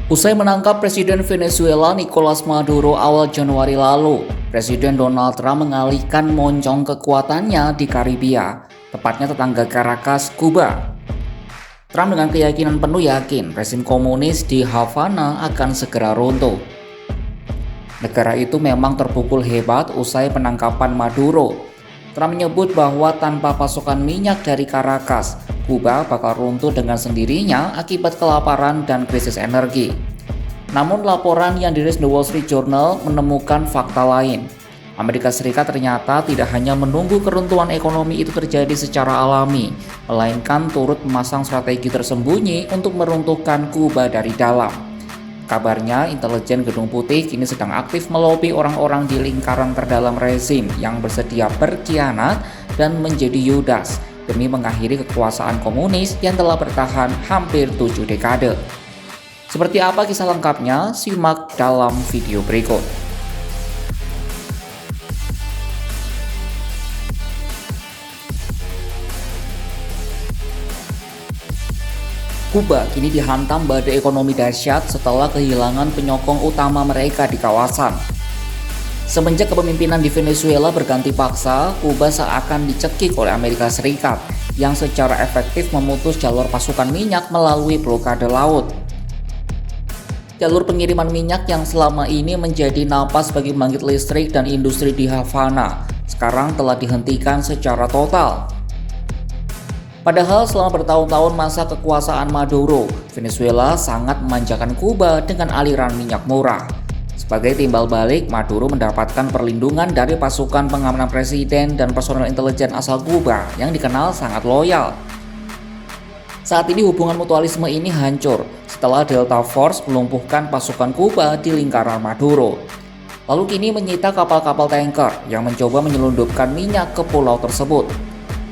Usai menangkap Presiden Venezuela Nicolas Maduro awal Januari lalu, Presiden Donald Trump mengalihkan moncong kekuatannya di Karibia, tepatnya tetangga Caracas, Kuba. Trump dengan keyakinan penuh yakin rezim komunis di Havana akan segera runtuh. Negara itu memang terpukul hebat usai penangkapan Maduro. Trump menyebut bahwa tanpa pasokan minyak dari Caracas, Kuba bakal runtuh dengan sendirinya akibat kelaparan dan krisis energi. Namun laporan yang dirilis The Wall Street Journal menemukan fakta lain. Amerika Serikat ternyata tidak hanya menunggu keruntuhan ekonomi itu terjadi secara alami, melainkan turut memasang strategi tersembunyi untuk meruntuhkan Kuba dari dalam. Kabarnya, intelijen Gedung Putih kini sedang aktif melobi orang-orang di lingkaran terdalam rezim yang bersedia berkhianat dan menjadi Yudas demi mengakhiri kekuasaan komunis yang telah bertahan hampir 7 dekade. Seperti apa kisah lengkapnya? Simak dalam video berikut. Kuba kini dihantam badai ekonomi dahsyat setelah kehilangan penyokong utama mereka di kawasan. Semenjak kepemimpinan di Venezuela berganti paksa, Kuba seakan dicekik oleh Amerika Serikat yang secara efektif memutus jalur pasukan minyak melalui blokade laut. Jalur pengiriman minyak yang selama ini menjadi napas bagi pembangkit listrik dan industri di Havana sekarang telah dihentikan secara total. Padahal selama bertahun-tahun masa kekuasaan Maduro, Venezuela sangat memanjakan Kuba dengan aliran minyak murah. Sebagai timbal balik, Maduro mendapatkan perlindungan dari pasukan pengamanan presiden dan personel intelijen asal Kuba yang dikenal sangat loyal. Saat ini hubungan mutualisme ini hancur setelah Delta Force melumpuhkan pasukan Kuba di lingkaran Maduro. Lalu kini menyita kapal-kapal tanker yang mencoba menyelundupkan minyak ke pulau tersebut.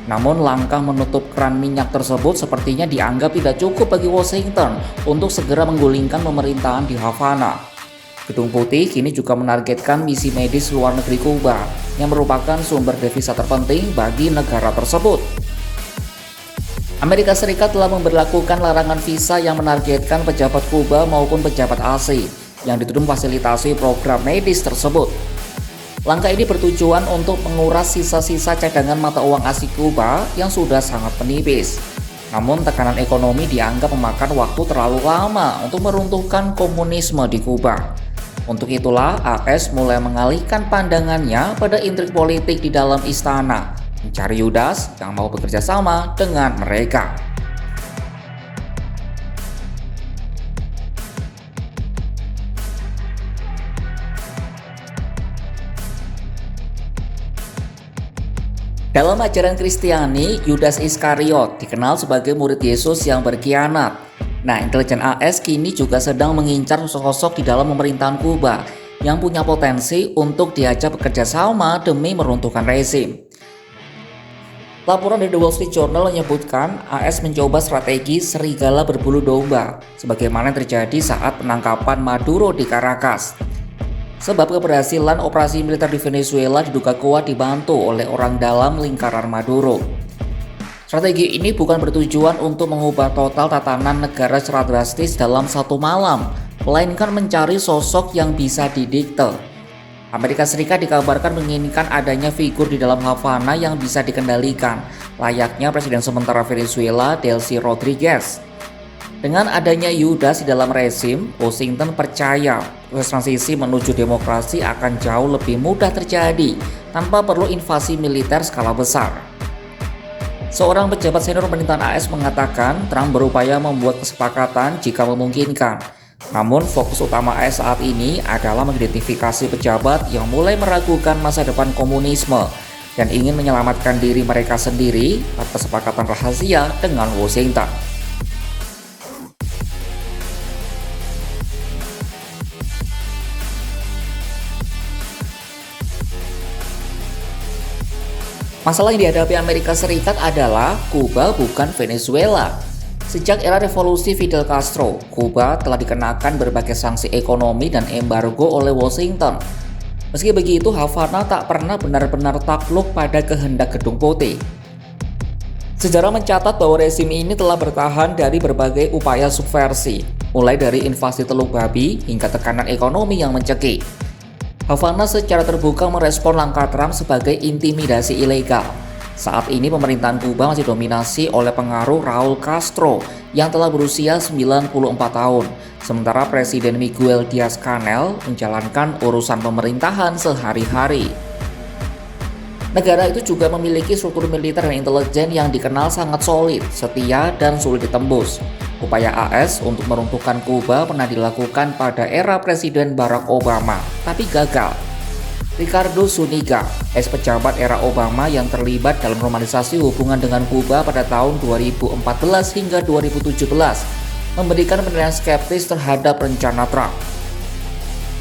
Namun langkah menutup keran minyak tersebut sepertinya dianggap tidak cukup bagi Washington untuk segera menggulingkan pemerintahan di Havana. Gedung Putih kini juga menargetkan misi medis luar negeri Kuba yang merupakan sumber devisa terpenting bagi negara tersebut. Amerika Serikat telah memberlakukan larangan visa yang menargetkan pejabat Kuba maupun pejabat asing yang dituduh fasilitasi program medis tersebut. Langkah ini bertujuan untuk menguras sisa-sisa cadangan mata uang asing Kuba yang sudah sangat menipis. Namun tekanan ekonomi dianggap memakan waktu terlalu lama untuk meruntuhkan komunisme di Kuba. Untuk itulah AS mulai mengalihkan pandangannya pada intrik politik di dalam istana, mencari Yudas yang mau bekerja sama dengan mereka. Dalam ajaran Kristiani, Yudas Iskariot dikenal sebagai murid Yesus yang berkhianat. Nah, intelijen AS kini juga sedang mengincar sosok-sosok di dalam pemerintahan Kuba yang punya potensi untuk diajak bekerja sama demi meruntuhkan rezim. Laporan dari The Wall Street Journal menyebutkan AS mencoba strategi serigala berbulu domba, sebagaimana yang terjadi saat penangkapan Maduro di Caracas. Sebab keberhasilan operasi militer di Venezuela diduga kuat dibantu oleh orang dalam lingkaran Maduro. Strategi ini bukan bertujuan untuk mengubah total tatanan negara secara drastis dalam satu malam, melainkan mencari sosok yang bisa didikte. Amerika Serikat dikabarkan menginginkan adanya figur di dalam Havana yang bisa dikendalikan, layaknya Presiden sementara Venezuela Delcy Rodriguez. Dengan adanya Yudas di dalam rezim, Washington percaya proses transisi menuju demokrasi akan jauh lebih mudah terjadi tanpa perlu invasi militer skala besar. Seorang pejabat senior pemerintahan AS mengatakan Trump berupaya membuat kesepakatan jika memungkinkan. Namun fokus utama AS saat ini adalah mengidentifikasi pejabat yang mulai meragukan masa depan komunisme dan ingin menyelamatkan diri mereka sendiri atas kesepakatan rahasia dengan Washington. Masalah yang dihadapi Amerika Serikat adalah Kuba bukan Venezuela. Sejak era revolusi Fidel Castro, Kuba telah dikenakan berbagai sanksi ekonomi dan embargo oleh Washington. Meski begitu, Havana tak pernah benar-benar takluk pada kehendak Gedung Putih. Sejarah mencatat bahwa rezim ini telah bertahan dari berbagai upaya subversi. mulai dari invasi telur babi hingga tekanan ekonomi yang mencekik. Havana secara terbuka merespon langkah Trump sebagai intimidasi ilegal. Saat ini pemerintahan Kuba masih dominasi oleh pengaruh Raul Castro yang telah berusia 94 tahun, sementara Presiden Miguel Diaz-Canel menjalankan urusan pemerintahan sehari-hari. Negara itu juga memiliki struktur militer dan intelijen yang dikenal sangat solid, setia, dan sulit ditembus. Upaya AS untuk meruntuhkan Kuba pernah dilakukan pada era Presiden Barack Obama, tapi gagal. Ricardo Zuniga, ex-pejabat era Obama yang terlibat dalam normalisasi hubungan dengan Kuba pada tahun 2014 hingga 2017, memberikan penilaian skeptis terhadap rencana Trump.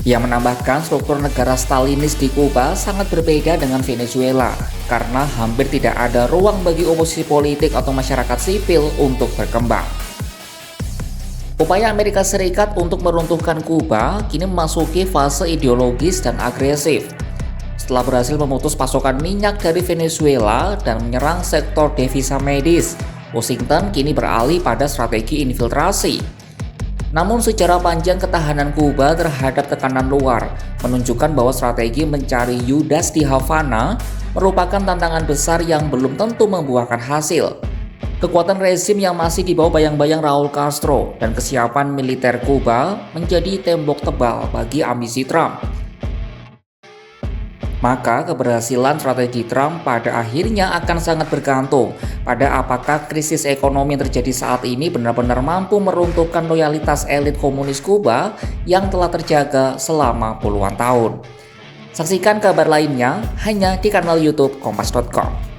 Ia menambahkan struktur negara Stalinis di Kuba sangat berbeda dengan Venezuela karena hampir tidak ada ruang bagi oposisi politik atau masyarakat sipil untuk berkembang. Upaya Amerika Serikat untuk meruntuhkan Kuba kini memasuki fase ideologis dan agresif. Setelah berhasil memutus pasokan minyak dari Venezuela dan menyerang sektor devisa medis, Washington kini beralih pada strategi infiltrasi. Namun sejarah panjang ketahanan Kuba terhadap tekanan luar menunjukkan bahwa strategi mencari Judas di Havana merupakan tantangan besar yang belum tentu membuahkan hasil. Kekuatan rezim yang masih di bawah bayang-bayang Raul Castro dan kesiapan militer Kuba menjadi tembok tebal bagi ambisi Trump. Maka keberhasilan strategi Trump pada akhirnya akan sangat bergantung pada apakah krisis ekonomi yang terjadi saat ini benar-benar mampu meruntuhkan loyalitas elit komunis Kuba yang telah terjaga selama puluhan tahun. Saksikan kabar lainnya hanya di kanal YouTube Kompas.com.